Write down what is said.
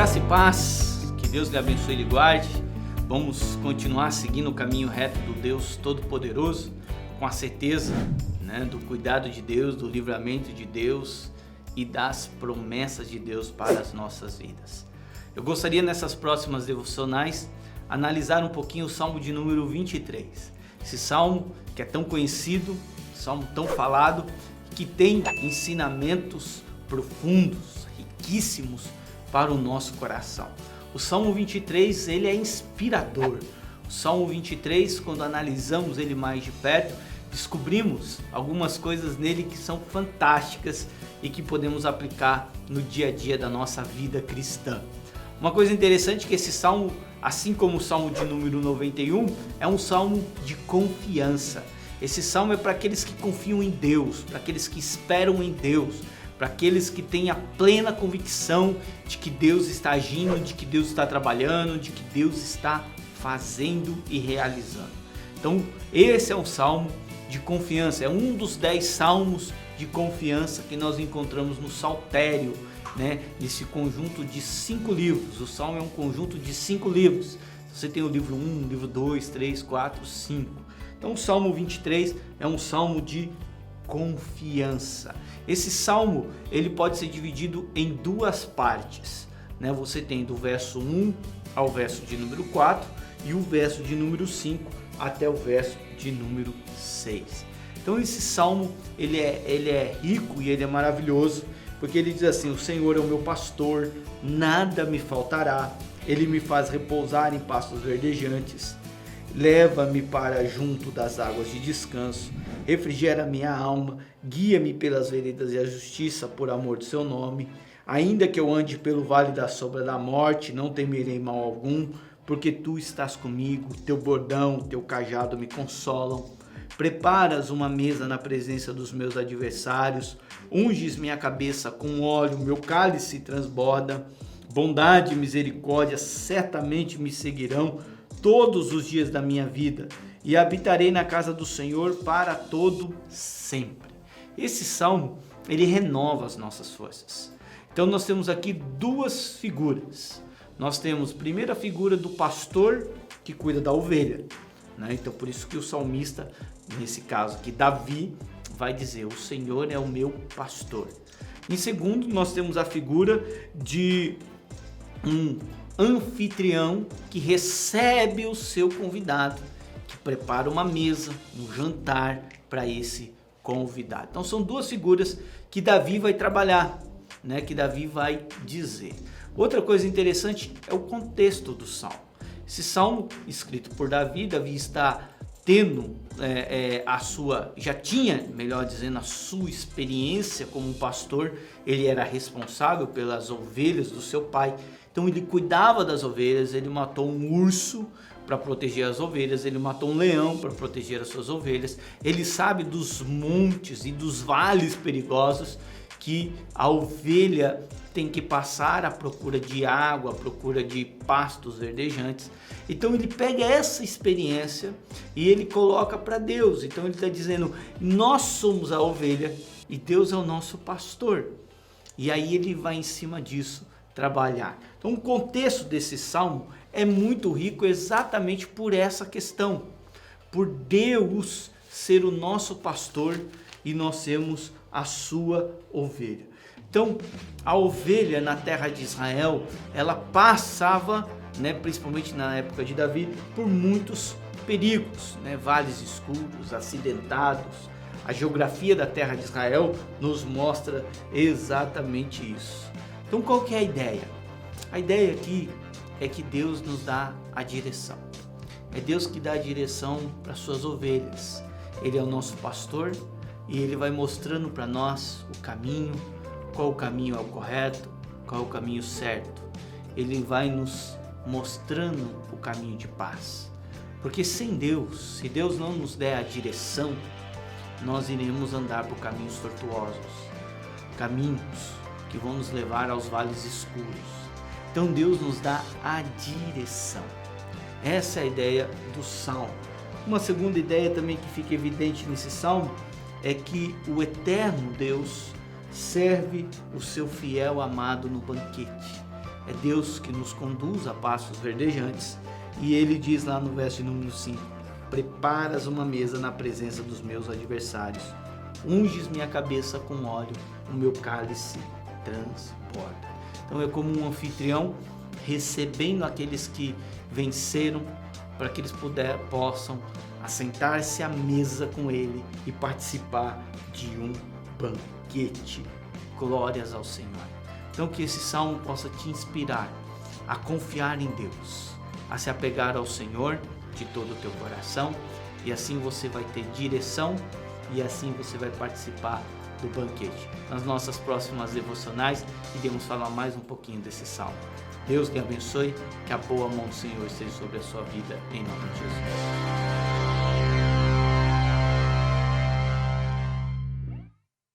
Graça e paz, que Deus lhe abençoe e lhe guarde. Vamos continuar seguindo o caminho reto do Deus Todo-Poderoso, com a certeza, do cuidado de Deus, do livramento de Deus e das promessas de Deus para as nossas vidas. Eu gostaria nessas próximas devocionais analisar um pouquinho o Salmo de número 23. Esse salmo que é tão conhecido, salmo tão falado, que tem ensinamentos profundos, riquíssimos para o nosso coração. O Salmo 23, ele é inspirador. O Salmo 23, quando analisamos ele mais de perto, descobrimos algumas coisas nele que são fantásticas e que podemos aplicar no dia a dia da nossa vida cristã. Uma coisa interessante é que esse salmo, assim como o Salmo de número 91, é um salmo de confiança. Esse salmo é para aqueles que confiam em Deus, para aqueles que esperam em Deus, para aqueles que têm a plena convicção de que Deus está agindo, de que Deus está trabalhando, de que Deus está fazendo e realizando. Então, esse é um salmo de confiança, é um dos 10 salmos de confiança que nós encontramos no Saltério, nesse conjunto de 5 livros. O salmo é um conjunto de 5 livros. Você tem o livro 1, livro 2, 3, 4, 5. Então, o Salmo 23 é um salmo de confiança. Esse salmo ele pode ser dividido em 2 partes. Você tem do verso 1 ao verso de número 4 e o verso de número 5 até o verso de número 6. Então esse salmo ele é rico e ele é maravilhoso, porque ele diz assim: o Senhor é o meu pastor, nada me faltará, ele me faz repousar em pastos verdejantes, leva-me para junto das águas de descanso, refrigera minha alma, guia-me pelas veredas da justiça por amor do seu nome. Ainda que eu ande pelo vale da sombra da morte, não temerei mal algum, porque tu estás comigo, teu bordão, teu cajado me consolam. Preparas uma mesa na presença dos meus adversários, unges minha cabeça com óleo, meu cálice transborda. Bondade e misericórdia certamente me seguirão todos os dias da minha vida, e habitarei na casa do Senhor para todo sempre. Esse salmo, ele renova as nossas forças. Então nós temos aqui 2 figuras. Nós temos a primeira figura do pastor que cuida da ovelha. Então por isso que o salmista, nesse caso aqui, Davi, vai dizer: o Senhor é o meu pastor. Em segundo, nós temos a figura de um anfitrião que recebe o seu convidado, que prepara uma mesa, um jantar para esse convidado. Então são 2 figuras que Davi vai trabalhar, que Davi vai dizer. Outra coisa interessante é o contexto do salmo. Esse salmo escrito por Davi, Davi está tendo já tinha, melhor dizendo, a sua experiência como um pastor. Ele era responsável pelas ovelhas do seu pai. Então ele cuidava das ovelhas, ele matou um urso para proteger as ovelhas, ele matou um leão para proteger as suas ovelhas. Ele sabe dos montes e dos vales perigosos que a ovelha tem que passar à procura de água, à procura de pastos verdejantes. Então ele pega essa experiência e ele coloca para Deus. Então ele está dizendo: nós somos a ovelha e Deus é o nosso pastor. E aí ele vai em cima disso trabalhar. Então o contexto desse salmo é muito rico exatamente por essa questão, por Deus ser o nosso pastor e nós sermos a sua ovelha. Então a ovelha na terra de Israel, ela passava, principalmente na época de Davi, por muitos perigos, vales escuros, acidentados. A geografia da terra de Israel nos mostra exatamente isso. Então qual que é a ideia? A ideia aqui é que Deus nos dá a direção. É Deus que dá a direção para as suas ovelhas. Ele é o nosso pastor e ele vai mostrando para nós o caminho, qual o caminho é o correto, qual é o caminho certo. Ele vai nos mostrando o caminho de paz. Porque sem Deus, se Deus não nos der a direção, nós iremos andar por caminhos tortuosos, caminhos que vão nos levar aos vales escuros. Então Deus nos dá a direção. Essa é a ideia do salmo. Uma segunda ideia também que fica evidente nesse salmo é que o eterno Deus serve o seu fiel amado no banquete. é Deus que nos conduz a passos verdejantes. E ele diz lá no verso de número 5: preparas uma mesa na presença dos meus adversários, unges minha cabeça com óleo, o meu cálice transborda. Então é como um anfitrião recebendo aqueles que venceram, para que eles possam assentar-se à mesa com ele e participar de um banquete. Glórias ao Senhor. Então que esse salmo possa te inspirar a confiar em Deus, a se apegar ao Senhor de todo o teu coração, e assim você vai ter direção e assim você vai participar do banquete. Nas nossas próximas devocionais iremos falar mais um pouquinho desse salmo. Deus te abençoe, que a boa mão do Senhor esteja sobre a sua vida, em nome de Jesus.